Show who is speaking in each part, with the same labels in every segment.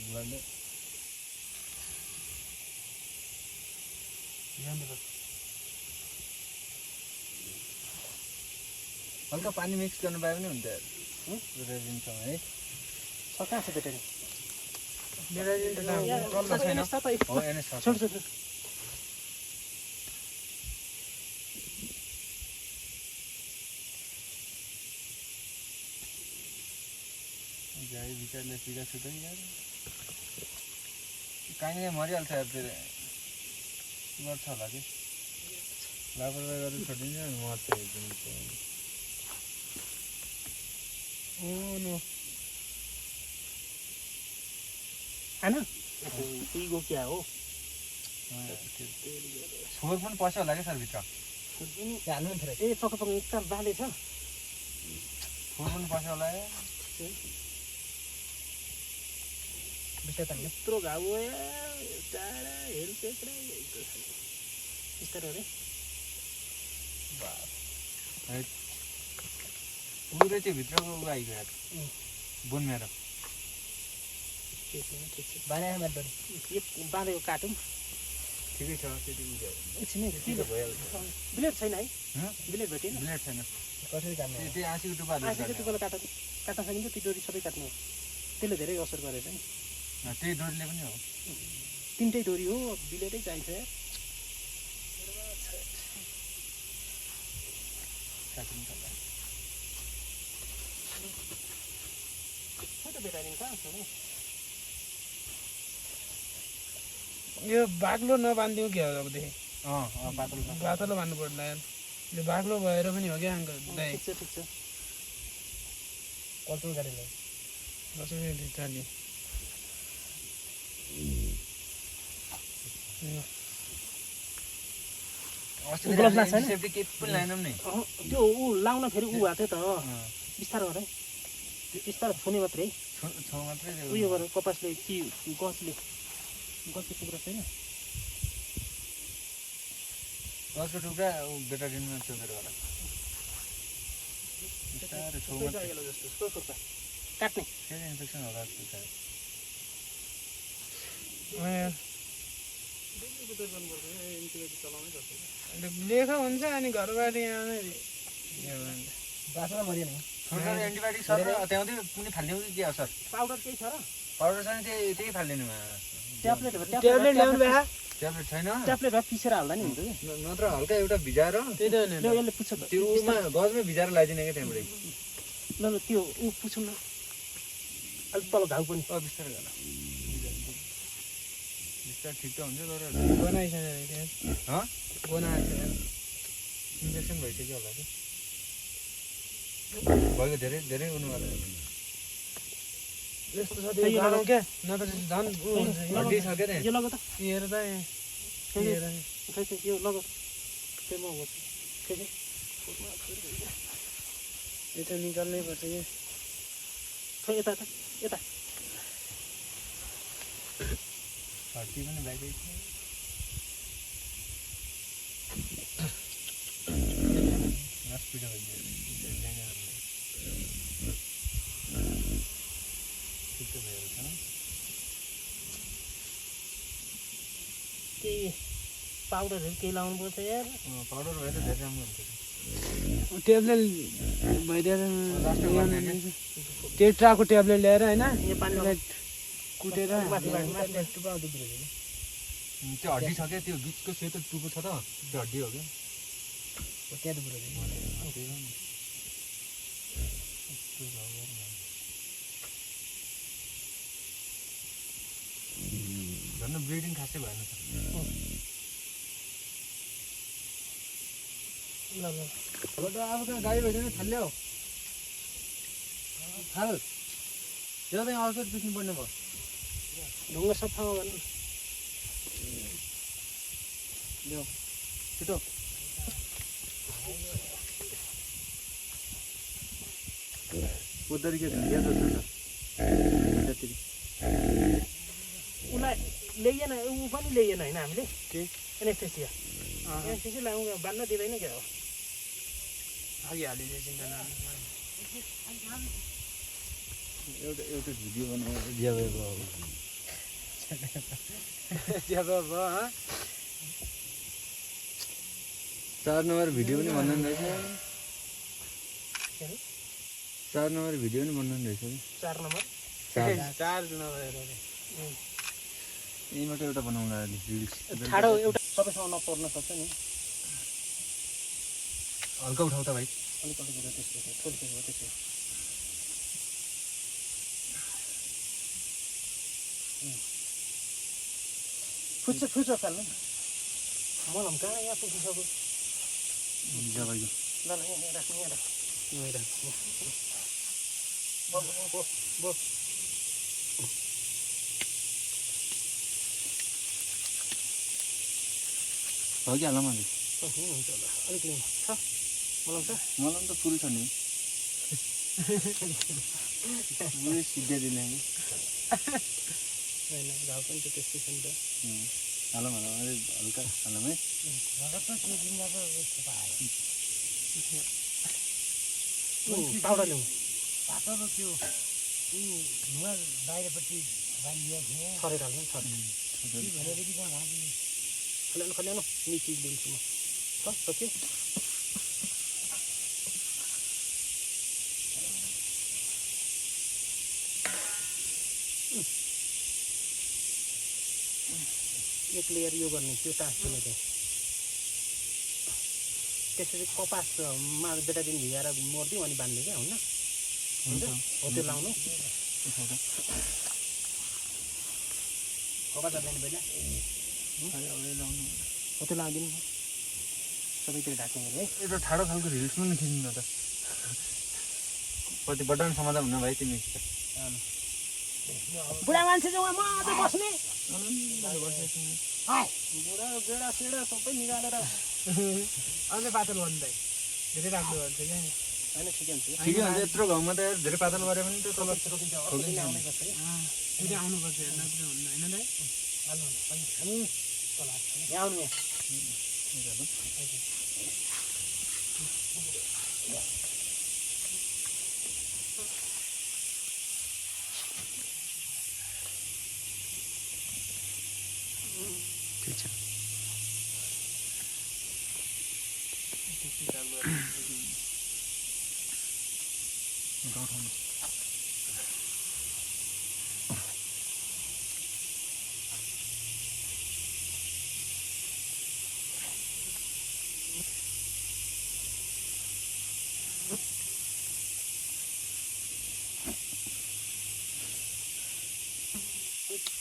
Speaker 1: बुढाले हल्का पानी मिक्स गर्नु पाए पनि हुन्छ रेजिनसँग है
Speaker 2: कहाँ छ बेटा
Speaker 1: रेजिन त चल्दा छैन हो एने छ
Speaker 2: छोड छोड
Speaker 1: गाई बिचारले पिरा छुट्दै यार काहीँ मरिहाल्छ यार त्यो गर्छ होला कि लापरवाही गरेर छोडिदिन्छ अनि मर्छ एकदम
Speaker 2: ओ नो हैन तीगो क्या हो
Speaker 1: छोर पनि पस्यो होला क्या सर भित्र
Speaker 2: हाल्नु नि ए पक्का एकदम बाले छ
Speaker 1: छोर पनि पस्यो होला
Speaker 2: यत्रो घाउ टाढा हेल्थ बिस्तारै अरे
Speaker 1: पुरै त्यो भित्रको उ आइगयो बोन मेरो
Speaker 2: बाँधेको काटौँ
Speaker 1: ठिकै छ त्यति
Speaker 2: ब्लेड छैन है ब्लेड भेटेन
Speaker 1: ब्लेड छैन
Speaker 2: कसरी काट्ने
Speaker 1: त्यही आँसीको टुप्पाले
Speaker 2: काट्न सकिन्छ त्यो डोरी सबै काट्नु हो त्यसले धेरै असर गरेछ नि
Speaker 1: त्यही डोरीले पनि हो
Speaker 2: तिनटै डोरी हो ब्लेडै चाहिन्छ
Speaker 3: यो बाक्लो नबान्दिउँ क्या अबदेखि
Speaker 1: पातलो
Speaker 3: बान्नु पर्ला यो बाक्लो भएर पनि हो क्या अङ्कल दाइ
Speaker 2: ठिक छ कल्चर गाडीले
Speaker 3: कसरी चाली
Speaker 1: सेफ्टी केही पनि लाएनौँ नि
Speaker 2: त्यो ऊ लाउन फेरि ऊ भएको थियो त बिस्तारो गर बिस्तारो छुने मात्रै
Speaker 1: छेउ मात्रै
Speaker 2: उयो गरेर कपासले कि गछले टुक्रा छैन
Speaker 1: गछको टुक्रा बेटाडिनमा चोकेर होला बिस्तारो छेउ मात्रै
Speaker 2: काट्ने
Speaker 1: फेरि इन्फेक्सन होला
Speaker 3: लेख हुन्छ अनि घरबाट यहाँ
Speaker 2: बाँच्न मरिएन
Speaker 1: एन्टिबायोटिक सर त्याउँदै कुनै फालिदिउँ कि के हो सर
Speaker 2: पाउडर केही छ र
Speaker 1: पाउडर छैन त्यही फालिदिनुमा
Speaker 2: ट्याब्लेट
Speaker 3: ल्याउनु भए
Speaker 1: ट्याब्लेट छैन
Speaker 2: ट्याब्लेट पिसेर हाल्दा नि हुन्छ कि
Speaker 1: नत्र हल्का एउटा भिजाएर
Speaker 3: त्यही त
Speaker 2: यसले पुछ
Speaker 1: त्यो उमा गजमै भिजाएर लगाइदिने क्या त्यहाँबाट
Speaker 2: ल त्यो ऊ पुछौँ न अलिक तल घाउ पनि
Speaker 1: बिस्तारै गर बिस्तारै ठिक त हुन्छ तर इन्जेक्सन भइसक्यो होला कि भयो धेरै धेरै उनीहरू
Speaker 3: यस्तो छ त्यो गाह्रो क्या नत्र झन्
Speaker 1: हड्डी छ क्या
Speaker 2: यो लग त
Speaker 3: हेर त
Speaker 2: यो लग त्यो म
Speaker 3: यो त निकाल्नै पर्छ कि
Speaker 2: खै यता यता
Speaker 1: हड्डी पनि बाहिर
Speaker 2: केही पाउडरहरू केही लाउनु पर्छ यार
Speaker 1: पाउडर भएर धेरै राम्रो हुन्छ
Speaker 3: ट्याब्लेट भइदिएर त्यो ट्राको ट्याब्लेट ल्याएर होइन कुटेर
Speaker 1: त्यो हड्डी छ क्या त्यो बिचको सेतो टुप्पो छ त त्यो हड्डी हो क्या झन् ब्लिडिङ खासै भएन अब त गाडी भइदिनु थाल्यो थाल यो चाहिँ औषध पिस्नु पर्ने भयो
Speaker 2: ढुङ्गा सफामा गर्नु
Speaker 1: ल्याऊ छिटो उद्धरी के धिया त
Speaker 2: उसलाई ल्याइएन ऊ पनि ल्याइएन होइन हामीले
Speaker 3: के
Speaker 2: एनेस्थेसिया एनेस्थेसिया लाउँ बान्न दिँदैन क्या हो
Speaker 3: आइहाल्यो चिन्ता नगर्नु
Speaker 1: एउटा भिडियो बनाएर बिहा भएको
Speaker 3: ज्यादा भयो ह
Speaker 1: 4 नम्बर भिडियो पनि बनाउनु रहेछ
Speaker 2: के अरे
Speaker 1: 4 नम्बर भिडियो पनि बनाउनु रहेछ
Speaker 2: 4 नम्बर
Speaker 3: 4 नभएर
Speaker 1: यहीँबाट एउटा बनाउनु अहिले रिल्स
Speaker 2: ठाडो एउटा सबैसँग नपर्न सक्छ नि
Speaker 1: हल्का उठाउ त भाइ
Speaker 2: अलिक अलिक त्यसो त्यसो फुच्छ फाल्नु मलम कहाँ यहाँ पुगिसक्यो
Speaker 1: जा भाइ
Speaker 2: ल यहाँ राख्नु यहाँ राख्नु बो
Speaker 1: हो कि हाल्न मैले
Speaker 2: हुन्छ होला अलिक लिनु छ मलम छ
Speaker 1: मलाई त फुल छ नि पुरै सिद्ध्याइदिने कि
Speaker 2: होइन घाउ पनि त त्यस्तै छ नि त
Speaker 1: हालौँ अलिक हल्का हालौँ है
Speaker 2: पाउडर ल्याउनु
Speaker 3: बाहिरपट्टि
Speaker 2: छरेर हाल्नु खल्याउनु मिची दिन्छु म छ सक्यो एक लेयर यो गर्ने त्यो टाँस्ने चाहिँ त्यसपछि कपासमा बेटादिन भिजाएर मर्दिउँ अनि बाँध्ने क्या हुन्न हुन्छ हो त्यो लाउनु कपास जाने पहिला हो त्यो लाइदिनु सबैतिर ढाक्ने है
Speaker 1: एउटा ठाडो खालको रिल्स पनि खिच्नु न त कति बटन समाधान हुन भाइ तिमी
Speaker 2: बुढा मान्छे चाहिँ उहाँ मात्रै बस्ने बुढा बेडा सेडा सबै निकालेर
Speaker 3: अझै पातल भन्नु भाइ धेरै राम्रो भन्छ क्या
Speaker 2: होइन ठिकै हुन्छ
Speaker 1: ठिकै हुन्छ यत्रो घाउमा त धेरै पातल गऱ्यो भने त तल
Speaker 2: रोकिन्छ आउने गर्छ है
Speaker 3: फेरि आउनुपर्छ हेर्न पनि हुन्न होइन दाइ
Speaker 2: यहाँ आउनु यहाँ
Speaker 1: ठिक छ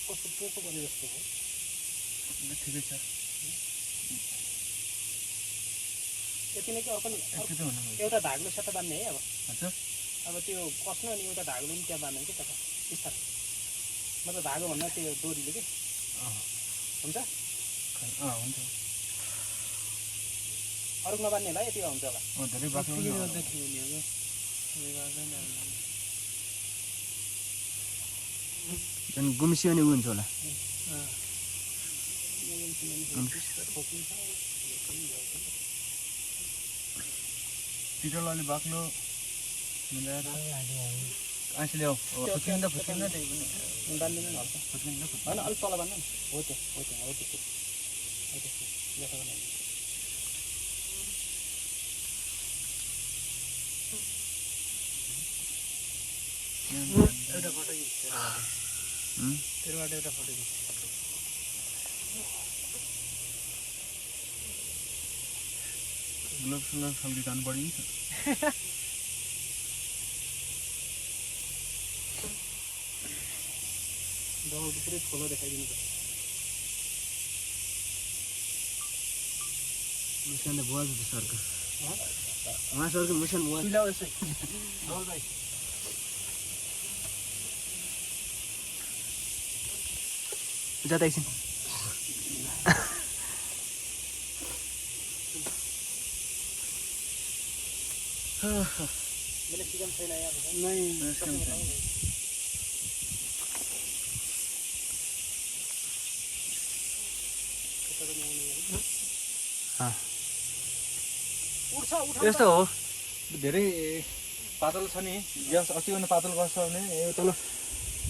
Speaker 2: कस्तो पोको गरे जस्तो हो
Speaker 1: ठिकै छ
Speaker 2: यति नै कि अर्को
Speaker 1: यति त हुनु
Speaker 2: एउटा धागले सट्टा बाँध्ने है अब
Speaker 1: हजुर
Speaker 2: अब त्यो कस्नु अनि एउटा धागोले पनि त्यहाँ बाँध्ने कि तपाईँ बिस्तारै मतलब धागो भन्दा त्यो डोरीले कि हुन्छ
Speaker 1: हुन्छ
Speaker 2: अरू नबान्ने होला यति हुन्छ होला
Speaker 1: धेरै बाक्लो गुम्सियो भने हुन्छ होला पिटल अलि बाक्लो मिलाएर आँसी ल्याऊ फुच्किँदा फुच्किँदा त्यही पनि
Speaker 2: बाँधिदिनु नि हल्का
Speaker 1: फुच्किँदा
Speaker 2: होइन अलिक तल बाँध्नु नि हो त्यो हो त्यो हो त्यस्तो हो त्यस्तो जस्तो बनाइदिनु
Speaker 3: एउटा फोटो तेरोबाट एउटा फोटो
Speaker 1: ग्लोभ खालको जानु पऱ्यो नि त
Speaker 2: दबाउ पुरै ठुलो देखाइदिनु पर्छ
Speaker 3: मुसान बुवा जस्तो सरको उहाँ सरको मुसान बुवा
Speaker 2: मिलाउ यसै बोल भाइ
Speaker 3: जाता एकछिन
Speaker 2: मैले चिकन छैन यहाँ
Speaker 1: यस्तो हो धेरै पातल छ नि ग्यास अस्तिभन्दा पातल गर्छ भने यो तल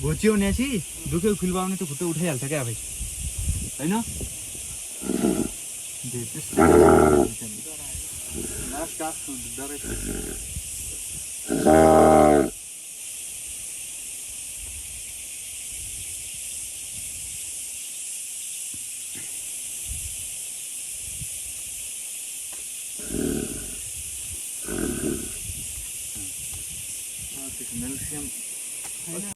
Speaker 1: घोचियो भनेपछि दुख्यो फिल्म आउने त्यो खुट्टा उठाइहाल्छ क्या भाइ होइन